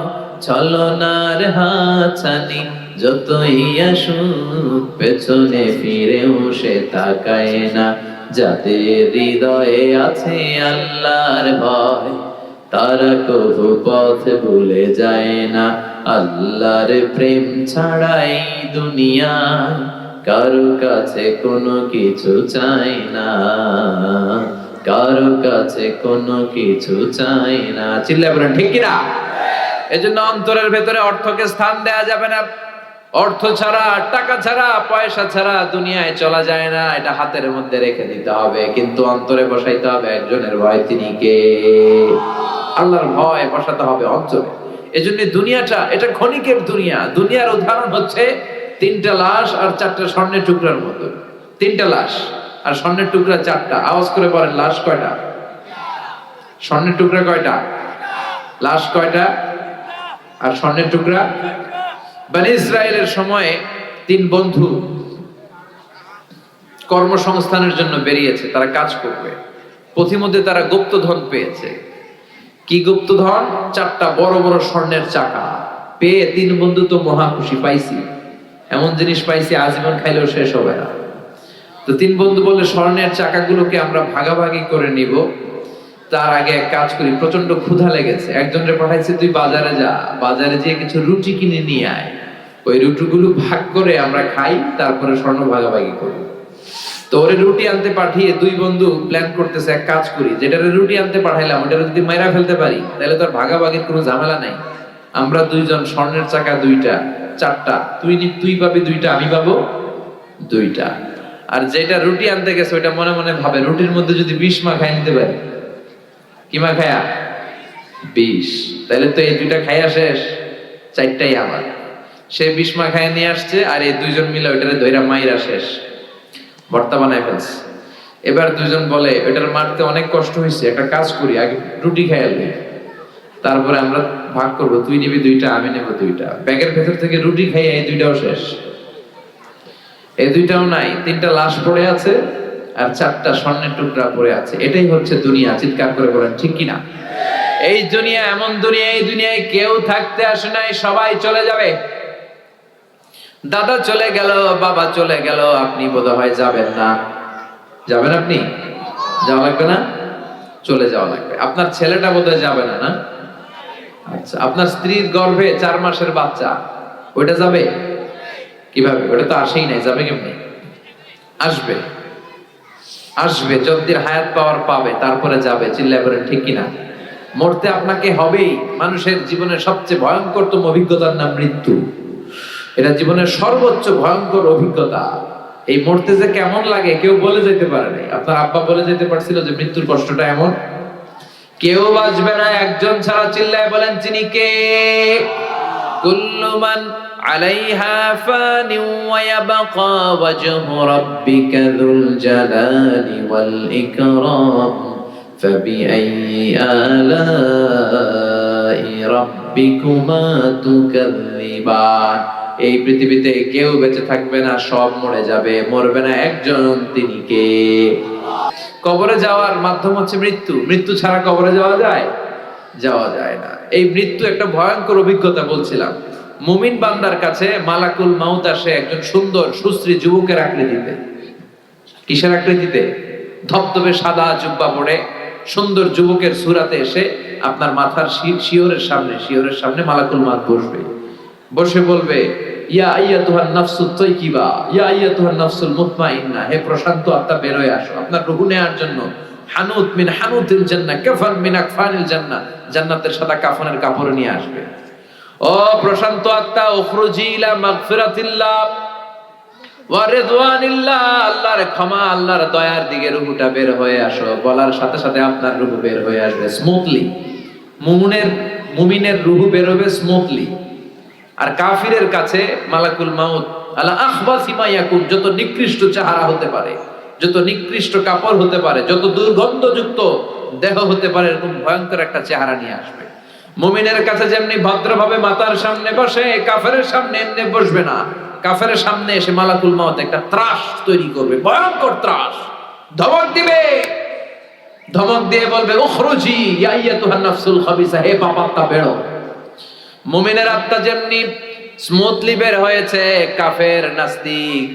ছলনার হাতছানি যতই আসুক, পেছনে ফিরেও সে তাকায় না। যাদের হৃদয়ে আছে আল্লাহর ভয়, তারা কবু পথ ভুলে যায় না। আল্লাহর প্রেম ছাড়াই দুনিয়ায় কারো কাছে কোনো কিছু চাই না, কারো কাছে কোনো কিছু চাই না। চিল্লায় বলেন ঠিক কিনা? এজন্য অন্তরের ভেতরে অর্থকে স্থান দেয়া যাবে না। অর্থ ছাড়া, টাকা ছাড়া, পয়সা ছাড়া দুনিয়ায় চলা যায় না। এটা হাতের মধ্যে রেখে দিতে হবে, কিন্তু অন্তরে বসাইতে হবে একজনের ভয়। তিনি কে? আল্লাহর ভয় বসাতে হবে অন্তরে। এজন্য দুনিয়াটা এটা ক্ষণিকের দুনিয়া। দুনিয়ার উদাহরণ হচ্ছে 3টা লাশ আর 4টা স্বর্ণের টুকরার মতো। 3টা লাশ আর স্বর্ণের টুকরা 4টা। আওয়াজ করে বলেন, লাশ কয়টা? স্বর্ণের টুকরা কয়টা? লাশ কয়টা? আর স্বর্ণের টুকরা? বনি ইসরায়েলের সময়ে 3 বন্ধু কর্মসংস্থানের জন্য বেরিয়েছে, তারা কাজ করবে। পথিমধ্যে তারা গুপ্তধন পেয়েছে। কি গুপ্তধন? 4টা বড় বড় স্বর্ণের চাকা পেয়ে 3 বন্ধু তো মহা খুশি, পাইছি, এমন জিনিস পাইছি আজীবন খাইলেও শেষ হবে না। তো 3 বন্ধু বলে, স্বর্ণের চাকাগুলোকে আমরা ভাগাভাগি করে নিব, তার আগে এক কাজ করি, প্রচন্ড ক্ষুধা লেগেছে। একজনরে পাঠাইছে, তুই বাজারে যা, বাজারে যেয়ে কিছু রুটি কিনে নিয়ে আয়, ওই রুটিগুলো ভাগ করে আমরা খাই, তারপরে স্বর্ণ ভাগাভাগি করি। তো ওরে রুটি আনতে পাঠিয়ে 2 বন্ধু প্ল্যান করতেছে, এক কাজ করি, যেটারে রুটি আনতে পাঠাইলাম ওটা যদি মাইরা ফেলতে পারি তাহলে তো আর ভাগাভাগির কোনো ঝামেলা নাই। আমরা 2 জন, স্বর্ণের চাকা 2টা, 4টা, তুই পাবি 2টা, আমি পাবো 2টা। আর যেটা রুটি আনতে গেছে ওইটা মনে মনে ভাবে, রুটির মধ্যে যদি 20 মাখায় নিতে পারি। কি মাখায়া? 20। তাহলে তো এই 2টা খাইয়া শেষ, 4টাই আমার। সে 20 মাখায় নিয়ে আসছে, আর এই 2 জন মিলে ওইটারে ধইরা মাইরা শেষ, ভর্তা বানায় ফেলছে। এবার 2 জন বলে, ওইটার মারতে অনেক কষ্ট হয়েছে, একটা কাজ করি, আগে রুটি খাইয়া লই, তারপরে আমরা ভাগ করব, তুই নিবি 2টা, আমি নেব 2টা। ব্যাগের ভেতর থেকে রুটি খাইয়া এই 2টাও শেষ, এই 2টাও নাই। 3টা লাশ পড়ে আছে আর 4টা স্বর্ণের টুকরা পড়ে আছে। এটাই হচ্ছে দুনিয়া। চিৎকার করে বলেন ঠিক কিনা? এই দুনিয়া এমন দুনিয়া, এই দুনিয়ায় কেউ থাকতে আসে নাই, সবাই চলে যাবে। দাদা চলে গেল, বাবা চলে গেল, আপনি বোধহয় যাবেন না। যাবেন? আপনি যাওয়া লাগবে না? চলে যাওয়া লাগবে। আপনার ছেলেটা বোধহয় যাবে না, না? আচ্ছা, আপনার স্ত্রীর গর্ভে 4 মাসের বাচ্চা, ওইটা যাবে? কিভাবে? ওটা তো আসেই নাই, যাবে কেমনি? আসবে, আসবে, যতদিন হায়াত পাওয়ার পাবে তারপরে যাবে। চিল্লায় বলেন ঠিক কিনা? মরতে আপনাকে হবেই। মানুষের জীবনের সবচেয়ে ভয়ঙ্করতম অভিজ্ঞতার নাম মৃত্যু। এটা জীবনের সর্বোচ্চ ভয়ঙ্কর অভিজ্ঞতা। এই মরতে যে কেমন লাগে কেউ বলে যেতে পারে নাই। আপনার আব্বা বলে যেতে পারছিল যে মৃত্যুর কষ্টটা এমন? কেউ বাঁচবে না একজন ছাড়া। চিল্লায় বলেন তিনি কে? কুল্লু মান আলাইহা ফানি ওয়া ইয়াবকা ওয়াজহু রাব্বিকা যুল জালালি ওয়াল ইকরাম ফাবিআইয়ি আলাই রাব্বিকুমা তুকাযযিবান। এই পৃথিবীতে কেউ বেঁচে থাকবে না, সব মরে যাবে। মরবে না একজন, তিনি কে? কবরে যাওয়ার মাধ্যম হচ্ছে মৃত্যু। মৃত্যু ছাড়া কবরে যাওয়া যায়? যাওয়া যায় না। এই মৃত্যু একটা ভয়ঙ্কর অভিজ্ঞতা। বলছিলাম, মুমিন বান্দার কাছে মালাকুল মাউত আসে একজন সুন্দর সুশ্রী যুবকের আকৃতিতে। কিসের আকৃতিতে? ধবধবে সাদা জুব্বা পরে সুন্দর যুবকের সূরাতে এসে আপনার মাথার শিয়রের সামনে মালাকুল মাউত বসবে। বসে বলবে, ইয়া আইয়াতুহান নাফসুত তাইয়্যিবা, ইয়া আইয়াতুহান নাফসুল মুতমাইন্না, হে প্রশান্ত আত্মা বের হয়ে আসো আপনার রূহ নেয়ার জন্য। হানুত মিন হানুতিল জান্নাহ, কাফান মিন আকফানিল জান্নাহ, জান্নাতের সাদা কাফনের কাপড় নিয়ে আসবে। ও প্রশান্ত আত্মা, উখরুজি ইলা মাগফিরাতিল্লাহ ওয়া রিদওয়ানিল্লাহ, আল্লাহর ক্ষমা, আল্লাহর দয়ার দিকে রূহটা বের হয়ে আসো। বলার সাথে সাথে আপনার রূহ বের হয়ে আসবে স্মুথলি। মুমিনের মুমিনের রূহ বেরোবে স্মুথলি, আর কাফিরের কাছে মালাকুল মাউত আলা আখবাসি মা ইয়াকুন, যত নিকৃষ্ট চেহারা হতে পারে, যত নিকৃষ্ট কাপড় হতে পারে, যত দুর্গন্ধযুক্ত দেহ হতে পারে, এরকম ভয়ঙ্কর একটা চেহারা নিয়ে আসবে। মুমিনের কাছে যেমনি ভদ্রভাবে মাতার সামনে বসে, কাফেরের সামনে এমনি বসবে না। কাফেরের সামনে এসে মালাকুল মাউত একটা ত্রাস তৈরি করবে, ভয়ঙ্কর ত্রাস, ধমক দিবে। ধমক দিয়ে বলবে উখরুজি ইয়া আইয়াতুহান নাফসুল খাবিসা, হে পাপাত্মা বেরো। মুমিনের আত্মা যেমনি স্মুথলি বের হয়েছে, কাফের নাস্তিক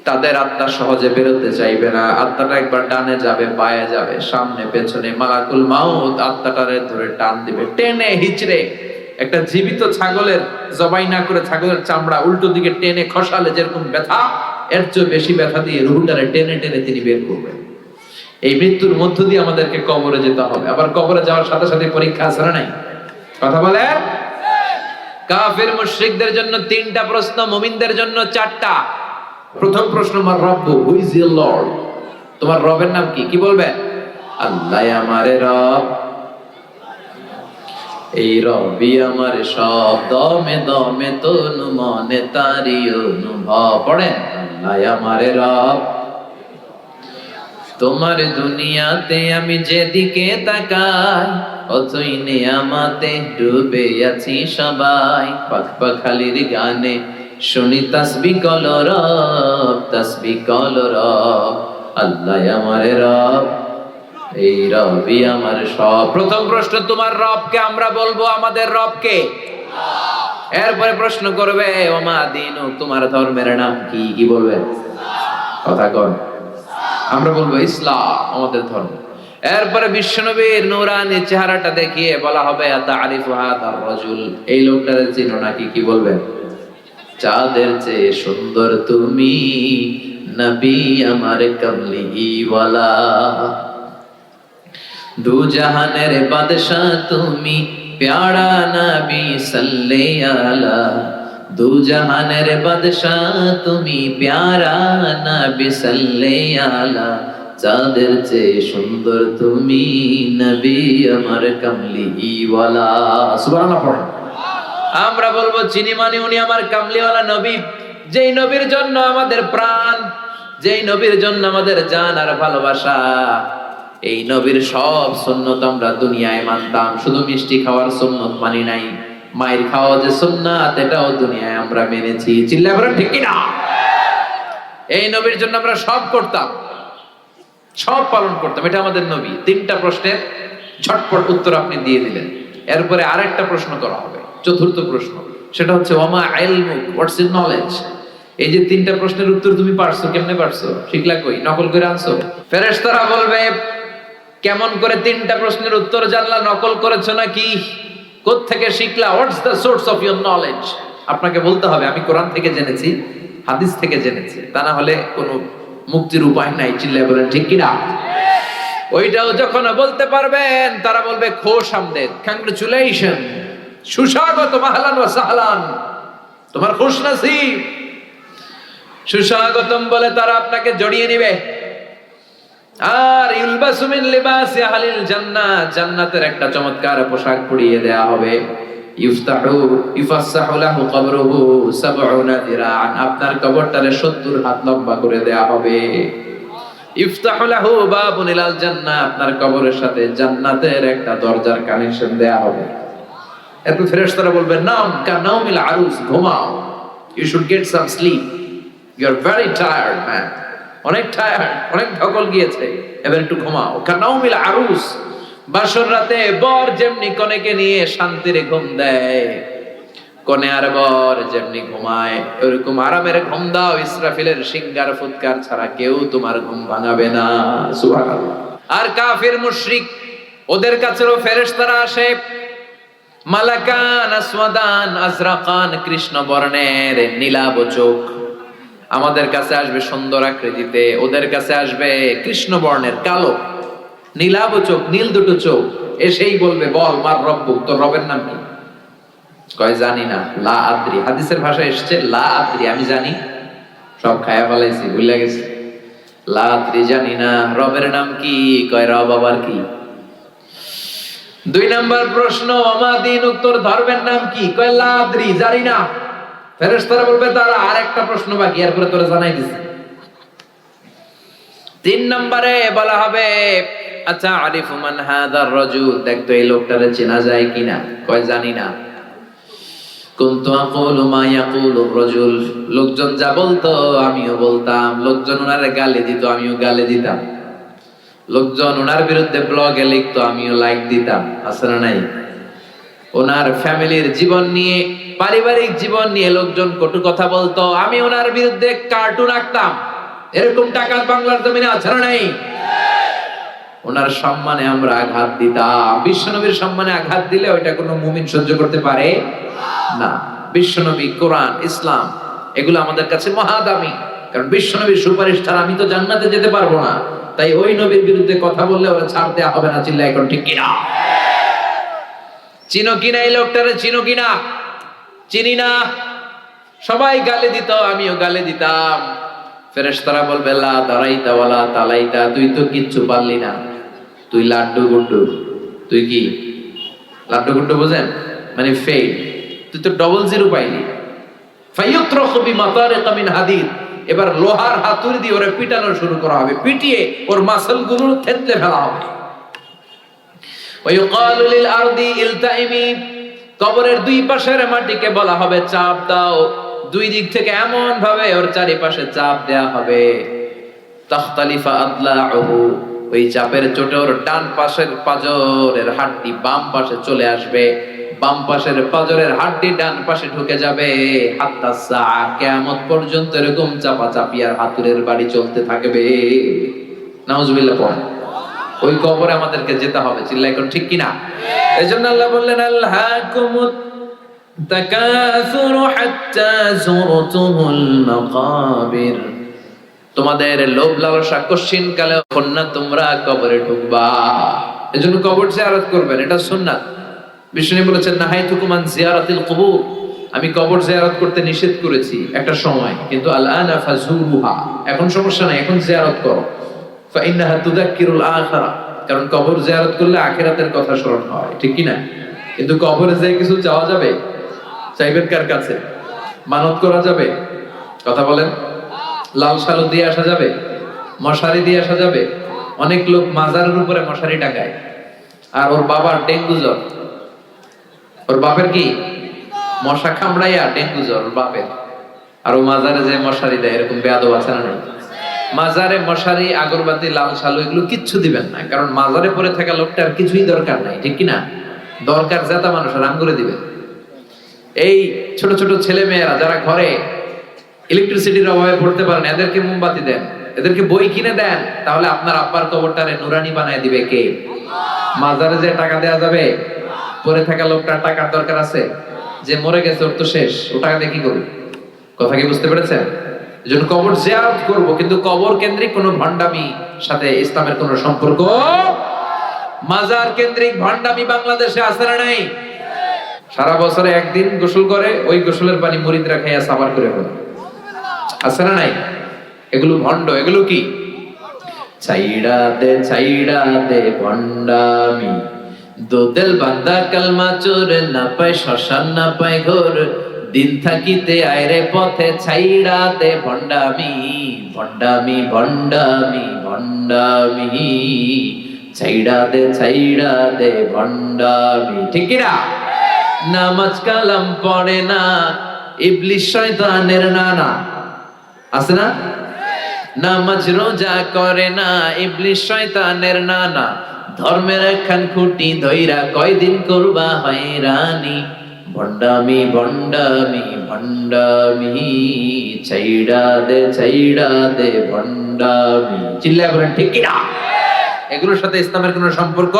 তাদের আত্মা সহজে বেরোতে চাইবে না। আত্মাটা একবার ডানে যাবে, বায়ে যাবে, সামনে পেছনে, মালাকুল মাউত আত্মাটারে ধরে টান দিবে, টেনে হিচড়ে। একটা জীবিত ছাগলের জবাই না করে ছাগলের চামড়া উল্টো দিকে টেনে খসালে যেরকম ব্যথা, এর চেয়ে বেশি ব্যথা দিয়ে রুহুটারে টেনে টেনে তিনি বের করবেন। এই মৃত্যুর মধ্য দিয়ে আমাদেরকে কবরে যেতে হবে। আবার কবরে যাওয়ার সাথে সাথে পরীক্ষা আছে না নাই? কথা বলে। কাফির মুশরিকদের জন্য 3টা প্রশ্ন, মুমিনদের জন্য 4টা। প্রথম প্রশ্ন, মার রব্বু, হু ইজ ইওর লর্ড? তোমার রবের নাম কি? কি বলবে? আল্লাহ আমারে রব, এই রবি আমার সব, দমে দমে তনু মনে তারি অনুভব। পড়েন, আল্লাহ আমারে রব, তোমার দুনিয়াতে আমি যেদিকে তাকাই, অতই নিয়ামতে ডুবে আছি সবাই। পাখপাখালির গানে শুনি তাসবিহ কলো রব, তাসবিহ কলো রব, আল্লাহ আমারে রব, এই রবই আমার সব। প্রথম প্রশ্ন, তোমার রবকে? আমরা বলবো আমাদের রবকে। এরপরে প্রশ্ন করবে ওমা দিনু, তোমার ধর্মের নাম কি? কি বলবে? কথা কন। আমরা বলবো ইসলাম আমাদের ধর্ম। এরপরে বিশ্বনবীর নূরানি চেহারাটা দেখিয়ে বলা হবে আতারিফু হাদার রাজুল, এই লোকটারে চিনো নাকি? কি বলবে? চাঁদের চেয়ে সুন্দর তুমি, নবী আমার কমলি ওয়ালা, দু জাহানের বাদশা তুমি, প্যারা নবী সাল্লাল্লাহু আলা, দু জাহানের বাদশা তুমি, প্যারা নবী সাল্লাল্লাহু আলা, চাঁদের চেয়ে সুন্দর তুমি, নবী আমার কমলি ওয়ালা। সুবহানাল্লাহ পড়েন। আমরা বলবো চিনি মানে উনি আমার কামলিওয়ালা নবী, যেই নবীর জন্য আমাদের প্রাণ, যেই নবীর জন্য আমাদের জান আর ভালোবাসা। এই নবীর সব সুন্নত আমরা দুনিয়ায় মানতাম, শুধু মিষ্টি খাওয়ার সুন্নত মানি নাই। মায়ের খাওয়া যে সুন্নাত, এটাও দুনিয়ায় আমরা মেনেছি। চিল্লায় বলেন ঠিক কি না? এই নবীর জন্য আমরা সব করতাম, সব পালন করতাম। এটা আমাদের নবী। 3টা প্রশ্নের ঝটপট উত্তর আপনি দিয়ে দিলেন। এরপরে আরেকটা প্রশ্ন করা হবে, চতুর্থ প্রশ্ন, সেটা হচ্ছে ওয়ামা ইলমুক, হোয়াটস ইউর নলেজ? এই যে 3টা প্রশ্নের উত্তর তুমি পারছো, কেমনে পারছো? শিখলা কই? নকল করে আনছো? ফেরেশতারা বলবে কেমন করে 3টা প্রশ্নের উত্তর জানলা? নকল করেছো নাকি? কোত্থেকে শিখলা? What's the source of your knowledge? আপনাকে বলতে হবে আমি কোরআন থেকে জেনেছি, হাদিস থেকে জেনেছি, তা না হলে কোনো মুক্তির উপায় নাই। চিল্লায় বলেন ঠিক কিনা? ওইটাও যখন বলতে পারবেন, তারা বলবে খোশ আমদেদ, কংগ্রেচুলেশন, সুস্বাগত, মাহলান ওয়া সাহলান, তোমার খুশ নসিব, সুস্বাগতম বলে তারা আপনাকে জড়িয়ে নেবে। আর ইলবাসু মিন লিবাসি আহলিল জান্নাহ, জান্নাতের একটা চমৎকার পোশাক পরিয়ে দেয়া হবে। ইউফাসসাহু লাহু কবরুহু 70 দিরাআন, আপনার কবরটারে 70 হাত লম্বা করে দেয়া হবে। ইফতাহু লাহু বাবুন ইলাল জান্নাহ, আপনার কবরের সাথে জান্নাতের একটা দরজার কানেকশন দেয়া হবে। এরপর ফেরেশতারা বলবে নাম কানাউমিল আরুস, ঘুমাও, you should get some sleep, you are very tired man, অনেক টায়ার্ড, অনেক ধকল গিয়েছে, এবার একটু ঘুমাও। কানাউমিল আরুস, বাসর রাতে বর যেমনি কনেকে নিয়ে শান্তিরে ঘুম দেয়, কনে আর বর যেমনি ঘুমায়, ওরকম আরামের ঘুম দাও। ইসরাফিলের সিঙ্গার ফুৎকার ছাড়া কেউ তোমার ঘুম ভাঙাবে না। সুবহানাল্লাহ। আর কাফির মুশরিক, ওদের কাছেও ফেরেশতারা আসে, মালাকান আসওয়াদান আজরাকান, কৃষ্ণ বর্ণের নীলাভ চোখ। আমাদের কাছে আসবে সুন্দর আকৃতিতে, ওদের কাছে আসবে কৃষ্ণ বর্ণের কালো, নীলাভ চোখ, নীল দুটো চোখ। এসেই বলবে বল মার রব্বুক, তোর রবের নাম কি? কয় জানি না, লা আদ্রি। হাদিসের ভাষায় এসেছে লা আদ্রি, আমি জানি, সব খায়া ফেলাইছি, ভুলে গেছি, লা আদ্রি, জানি না। রবের নাম কি? কয় রব আবার কি? দুই নাম্বার প্রশ্ন, ওমা দিন, উত্তর ধর্মের নাম কি? কয় লা আদরি, জানি না। ফেরেশতারা বলবে তারা আরেকটা প্রশ্ন বাকি, এরপরে তোরা জানাই দিছি। তিন নম্বরে বলা হবে আচ্ছা আরিফু মান হাদার রাজুল, দেখ তো এই লোকটারে চেনা যায় কিনা। কয় জানি না। কুনতু আকুলু মা ইয়াকুলুর রাজুল, লোকজন যা বলতো আমিও বলতাম। লোকজন ওনারে গালি দিত, আমিও গালি দিতাম। লোকজন ওনার বিরুদ্ধে ব্লগে লিখতো, আমিও লাইক দিতাম। আছে না নাই? ওনার ফ্যামিলির জীবন নিয়ে, পারিবারিক জীবন নিয়ে লোকজন কটু কথা বলতো, আমি ওনার বিরুদ্ধে কার্টুন আঁকতাম। এরকম টাকা বাংলার জমিনে আছে না নাই? ওনার সম্মানে আমরা আঘাত দিতাম। বিশ্বনবীর সম্মানে আঘাত দিলে ওইটা কোনো মুমিন সহ্য করতে পারে না। বিশ্বনবী, কোরআন, ইসলাম এগুলো আমাদের কাছে মহাদামি। কারণ বিশ্বনবীর সুপারিশ ছাড়া আমি তো জান্নাতে যেতে পারবো না। তাই ওই নবীর বিরুদ্ধে কথা বললে ওরা ছাড় দেয়া হবে না। চিল্লা এখন ঠিক কিনা? চিনো কিনা এই লোকটারে? চিনো কিনা? চিনি না। সবাই গালি দিত, আমিও গালি দিতাম। ফেরেশতারা বলবে লা দারাইতা ওয়ালা তালাইতা, তুই তো কিচ্ছু পারলি না, তুই লাড্ডু গুড্ডু। তুই কি লাড্ডু গুড্ডু বোঝেন? মানে ফেল, তুই তো ডবল জিরো পাইলি। ফায়ুত্রাখু বিমাতারিকা মিন হাদিদ, এবার লোহার হাতুড়ি দিয়ে ওরে পিটানো শুরু করা হবে। পিটিয়ে ওর মাসলগুলো থেতলে ফেলা হবে। ওয়ায়ুকালু লিল আরদি ইলতাইমি, কবরের দুই পাশের মাটিকে বলা হবে চাপ দাও। দুই দিক থেকে এমন ভাবে ওর চারিপাশে চাপ দেয়া হবে, তাখতালিফা আদলাউহু, ওই চাপের চোটে ওর ডান পাশের পাজরের হাড়টি বাম পাশে চলে আসবে, বাম পাশের পাজরের হাড়টি ডান পাশে ঢুকে যাবে। হাত্তা সাআ, কিয়ামত পর্যন্ত এরকম চাপা চাপিয়ার হাতুড়ের বাড়ি চলতে থাকবে। নাউজুবিল্লাহ পড়েন। ওই কবরে আমাদেরকে যেতে হবে। চিল্লাই কোন ঠিক কিনা? এজন্য আল্লাহ বললেন আল্লাহকুমুত তাকাসুরু হাত্তা যুরতুমুল মাকাবির, তোমাদের লোভ লালসা কশিন কালে না তোমরা কবরে ঢুকবা। এজন্য কবর জিয়ারত করবেন, এটা সুন্নাত। বিষ্ণু বলেছেন নাহাইতুকুম আন জিয়ারাতিল কুবুর, আমি কবর জিয়ারত করতে নিষেধ করেছি একটা সময়, কিন্তু আলআনা ফাজুরুহা, এখন সমস্যা নাই, এখন জিয়ারত করো। ফাইন্নাহা তুযাক্কিরুল আখিরা, কারণ কবর জিয়ারত করলে আখিরাতের কথা স্মরণ হয়। ঠিক কি না? কিন্তু কবরে যে কিছু চাওয়া যাবে? চাইবেন কার কাছে? মানত করা যাবে? কথা বলেন। লাল শালু দিয়ে আসা যাবে? মশারি দিয়ে আসা যাবে? অনেক লোক মাজারের উপরে মশারি টাকায়, আর ওর বাবার ডেঙ্গু জ্বর। ওর বাপের কি? মশা কামড়াইয়া ডেঙ্গু জ্বর ওর বাপের, আর ও মাজারে যে মশারি দেয়। এরকম বেয়াদব আছে না নাই? মাজারে মশারি, আগরবাতি, লাল শালু এগুলো কিচ্ছু দিবেন না, কারণ মাজারে পড়ে থাকা লোকটার কিছুই দরকার নাই। ঠিক কিনা? দরকার জেতা মানুষের আঙ্গুরে দিবেন। এই ছোট ছোট ছেলে মেয়েরা যারা ঘরে ইলেকট্রিসিটির অভাবে পড়তে পারেন, এদেরকে মোমবাতি দেন, এদেরকে বই কিনে দেন, তাহলে আপনার আব্বার কবরটারে নুরানি বানায় দিবে কে? মাজারে যে টাকা দেয়া যাবে? পড়ে থাকা লোকটার টাকার দরকার আছে? যে মরে গেছে ওর তো শেষ, ও টাকা দিয়ে কি করবে? কথা কি বুঝতে পেরেছেন? এজন্য কবর জিয়ারত করব, কিন্তু কবর কেন্দ্রিক কোনো ভণ্ডামি সাথে ইসলামের কোনো সম্পর্ক। মাজার কেন্দ্রিক ভণ্ডামি বাংলাদেশে আছে না নাই? সারা বছরে একদিন গোসল করে, ওই গোসলের পানি মুরিদরা খাইয়া সাবার করে ফেলে। আছে না নাই? এগুলো ভণ্ড। এগুলো কি? ছাইড়া দে ভণ্ডামি, দোদেল বান্দা কালমা চোর, না পায় শ্মশান না পায় ঘোর, দিন থাকিতে আয়রে পথে ছাইড়া দে ভণ্ডামি, ভণ্ডামি ভণ্ডামি ভণ্ডামি, ছাইড়া দে ভণ্ডামি। ঠিক কিনা? নামাজ কালাম পড়ে না, ইবলিশ শয়তানের নানা। আছে না? নামাজ রোজা করে না, ইবলিশ শয়তানের নানা, ধর্মের একখান খুঁটি ধইরা কয়দিন করবা হয়রানি, ভণ্ডামি ভণ্ডামি ভণ্ডামি, ছাইড়া দে ভণ্ডামি। চিল্লায় বলেন ঠিক কিনা? এগুলোর সাথে ইসলামের কোনো সম্পর্ক?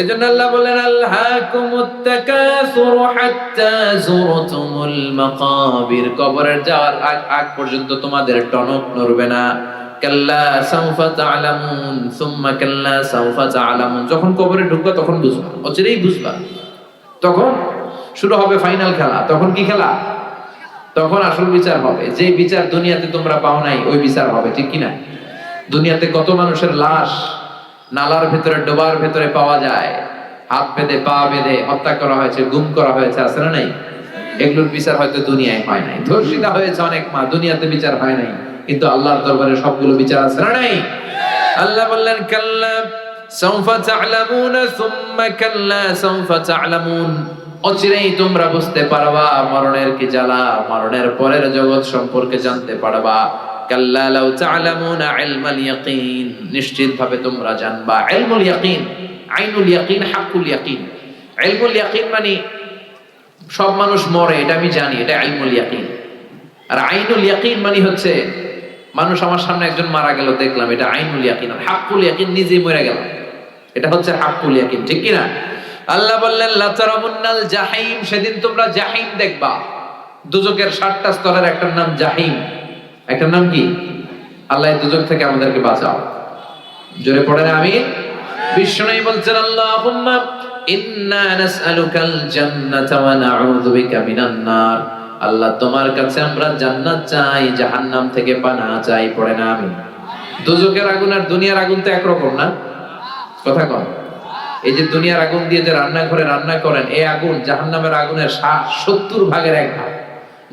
এজন্য আল্লাহ বলেন আল্লাহকুমুত তাকাসুরু হাত্তা যুরতুমুল মাকাবির, কবরের যাওয়ার আগ পর্যন্ত তোমাদের টনক নড়বে না। কাল্লা সাউফা তা'লামুন সুম্মা কাল্লা সাউফা তা'লামুন, যখন কবরে ঢুকবা তখন বুঝবা, অচিরেই বুঝবা। তখন শুরু হবে ফাইনাল খেলা। তখন কি খেলা? তখন আসল বিচার হবে। যে বিচার দুনিয়াতে তোমরা পাও নাই, ওই বিচার হবে। ঠিক কিনা? দুনিয়াতে কত মানুষের লাশ নালার ভেতরে, ডোবার ভেতরে পাওয়া যায়, হাত বেঁধে পা বেঁধে হত্যা করা হয়েছে, গুম করা হয়েছে, আছে না নাই? এগুলোর বিচার হয়তো দুনিয়ায় হয় নাই। ধর্ষিতা হয়েছে অনেক মা, দুনিয়াতে বিচার হয় নাই, কিন্তু আল্লাহর দরবারে সবগুলো বিচার আছে না নাই? আল্লাহ বললেন কাল্লা সাউফা তা'লামুনা সুম্মা কাল্লা সাউফা তা'লামুন, অচিরেই তোমরা বুঝতে পারবা মরণের কি জ্বালা, মরণের পরের জগৎ সম্পর্কে জানতে পারবা। কাল্লা লাউ তা'লামুনা ইলমাল ইয়াকিন, নিশ্চিত ভাবে তোমরা জানবা ইলমুল ইয়াকিন, আইনুল ইয়াকিন, হাক্কুল ইয়াকিন। ইলমুল ইয়াকিন মানে সব মানুষ মরে, এটা আমি জানি, এটা ইলমুল ইয়াকিন। আর আইনুল ইয়াকিন মানে হচ্ছে মানুষ আমার সামনে একজন মারা গেল দেখলাম, এটা আইনুল ইয়াকিন। আর হাক্কুল ইয়াকিন নিজেই মরে গেল, এটা হচ্ছে হাক্কুল ইয়াকিন, ঠিক কি না? আল্লাহ বললেন লা তারাবুন্নাল জাহিম, সেদিন তোমরা জাহিম দেখবা। দুজকের 7টা স্তরের একটার নাম জাহিম, একটার নাম কি? আল্লাহ দুজক থেকে আমাদেরকে বাঁচাও। জোরে পড়েন আমিন। বিষ্ণু বলছেন আল্লাহুম্মা ইন্না নাসআলুকাল জান্নাতা ওয়া নাউযু বিকা মিনান নার, আল্লাহ তোমার কাছে আমরা জান্নাত চাই, জাহান্নাম থেকে পানাহ চাই। পড়ে না আমিন। দুজকের আগুন আর দুনিয়ার আগুন তো একরকম না, কথা কন। এই যে দুনিয়ার আগুন দিয়ে যে রান্নাঘরে রান্না করেন, এই আগুন জাহান্নামের আগুনের 70 ভাগের 1 ভাগ।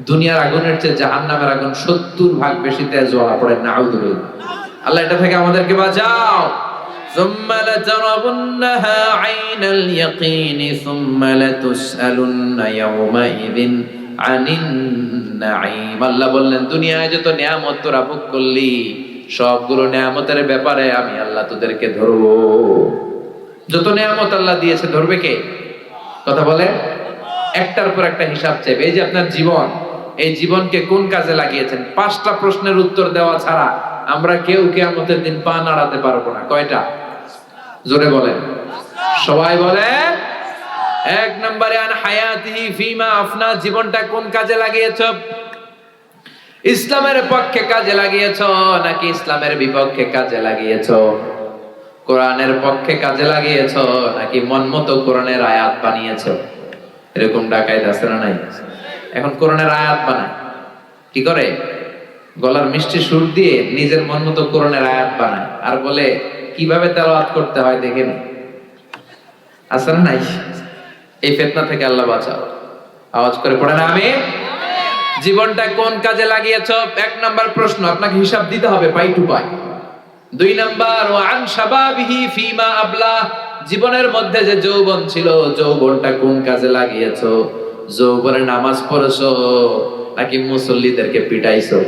দুনিয়ার আগুনের চেয়ে জাহান্নামের আগুন 70 ভাগ বেশি তেজ জ্বালা। পড়ে নাউযুবিল্লাহ। আল্লাহ এটা থেকে আমাদেরকে বাঁচাও। ثم لترونها عين اليقين ثم لتسألن يومئذ عن النعيم। আল্লাহ বললেন দুনিয়ায় যত নিয়ামত তোরা ভোগ করলি, সবগুলো নিয়ামতের ব্যাপারে আমি আল্লাহ তোদেরকে ধরবো। যত নিয়ামত আল্লাহ দিয়েছে ধরবে কে? কথা বলে, একটার পর একটা হিসাব চাইবে। এই যে আপনার জীবন, এই জীবনকে কোন কাজে লাগিয়েছেন? 5টা প্রশ্নের উত্তর দেওয়া ছাড়া আমরা কেউ কিয়ামতের দিন পা নাড়াতে পারবো না। কয়টা? জোরে বলেন, সবাই বলে। 1 নম্বরে আন হায়াতিহি ফিমা আফনা, জীবনটা কোন কাজে লাগিয়েছো? ইসলামের পক্ষে কাজে লাগিয়েছো নাকি ইসলামের বিপক্ষে কাজে লাগিয়েছো? কোরআনের পক্ষে কাজে লাগিয়েছো নাকি মন মতো কোরআনের আয়াত বানিয়েছো? এরকম ডাকাইত আছে না নাই? এখন কোরআনের আয়াত বানায়, কি করে? গলার মিষ্টি সুর দিয়ে নিজের মন মতো কোরআনের আয়াত বানায়, আর বলে কিভাবে তেলাওয়াত করতে হয় দেখে নি। আছে না নাই? এই ফিতনা থেকে আল্লাহ বাঁচাও। আওয়াজ করে পড়েন আমিন। জীবনটা কোন কাজে লাগিয়েছো? 1 নাম্বার প্রশ্ন, আপনাকে হিসাব দিতে হবে পাই টু পাই। 2 নাম্বার ওয়া আন শাবাবিহি ফিমা আবলা, জীবনের মধ্যে যে যৌবন ছিল, যৌবনটা কোন কাজে লাগিয়েছো? যৌবনে নামাজ পড়েছো নাকি মুসল্লিদেরকে পিটাইছো?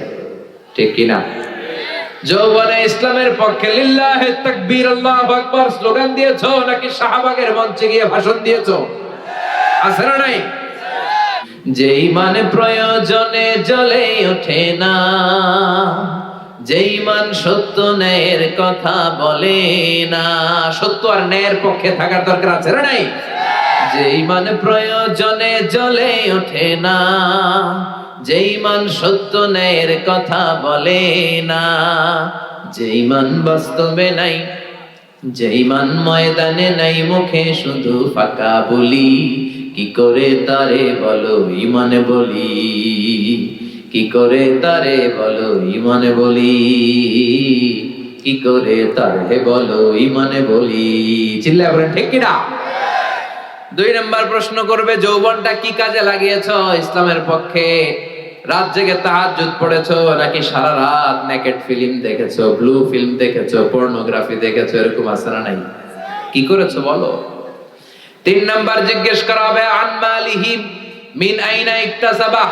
ঠিক কি না? যৌবনে ইসলামের পক্ষে লিল্লাহি তাকবীর আল্লাহু আকবার স্লোগান দিয়েছো নাকি শাহবাগের মঞ্চে গিয়ে ভাষণ দিয়েছো? আছে না নাই? যে ঈমান প্রয়োজনে জ্বলে ওঠে না, যে ঈমান সত্য ন্যায়ের কথা বলে না। সত্য আর ন্যায়ের পক্ষে থাকার দরকার আছে না নাই? যে ঈমান প্রয়োজনে জ্বলে ওঠে না, যে ঈমান সত্য ন্যায়ের কথা বলে না, যে ঈমান বাস্তবে নাই, যে ঈমান ময়দানে নাই, মুখে শুধু ফাঁকা বলি, কি করে তারে বলো ঈমান বলি, কি করে তারে বলো ঈমান বলি, কি করে তারে বলো ঈমান বলি। চিল্লায় বলেন ঠিক কি না? 2 নাম্বার প্রশ্ন করবে, যৌবনটা কি কাজে লাগিয়েছো? ইসলামের পক্ষে রাত জেগে তাহাজ্জুদ পড়েছো নাকি সারা রাত নেকেড ফিল্ম দেখেছো, ব্লু ফিল্ম দেখেছো, পর্নোগ্রাফি দেখেছো? এরকম আছে না নাই? কি করেছো বলো। 3 নাম্বার জিজ্ঞেস করা হবে আন মালিহি মিন আইনা ইকতাসাবাহ,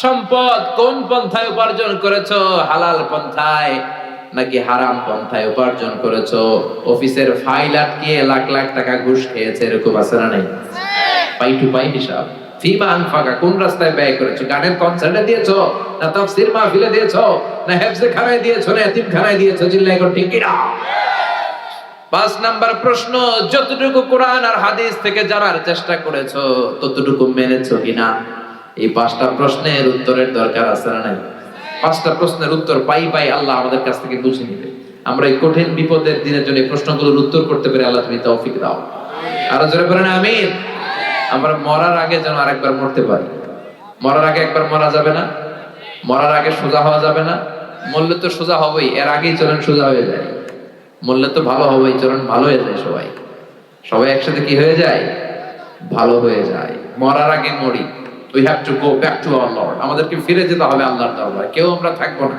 সম্পদ কোন পন্থায় উপার্জন করেছো? হালাল পন্থায় নাকি হারাম পন্থায় উপার্জন করেছো? অফিসের ফাইল আটকিয়ে লাখ লাখ টাকা ঘুষ খেয়েছে, এরকম আছে না নাই? পাই টু পাই হিসাব। ফিমা আনফাকা, কোন রাস্তায় ব্যয় করেছো? গানের কনসার্টে দিয়েছো না তাফসীর মাহফিলে দিয়েছো না হেফজে খানায় দিয়েছো না এতিম খানায় দিয়েছো? চিল্লায় কোন ঠিক কি না? 5 নাম্বার প্রশ্ন, যতটুকু কোরআন আর হাদিস থেকে জানার চেষ্টা করেছো ততটুকু মেনেছো কিনা? এই 5টা প্রশ্নের উত্তরের দরকার আছে না নাই? 5টা প্রশ্নের উত্তর পাই পাই আল্লাহ আমাদের কাছ থেকে বুঝে নিবে। আমরা এই কঠিন বিপদের দিনের জন্য এই প্রশ্নগুলোর উত্তর করতে পেরে আল্লাহ তুমি তৌফিক দাও। আরো জোরে বলেন আমিন। আমরা মরার আগে যেন আরেকবার মরতে পারি। মরার আগে একবার মরা যাবে না, মরার আগে সোজা হওয়া যাবে না। মরলে তো সোজা হবেই, এর আগেই চলেন সোজা হয়ে যায়। মরলে তো ভালো হবেই, চলেন ভালো হয়ে যায় সবাই। সবাই একসাথে কি হয়ে যায়? ভালো হয়ে যায়। মরার আগে মরি। We have to go back to our Lord. আমাদেরকে ফিরে যেতে হবে আল্লাহর দরবারে, কেউ আমরা থাকবো না।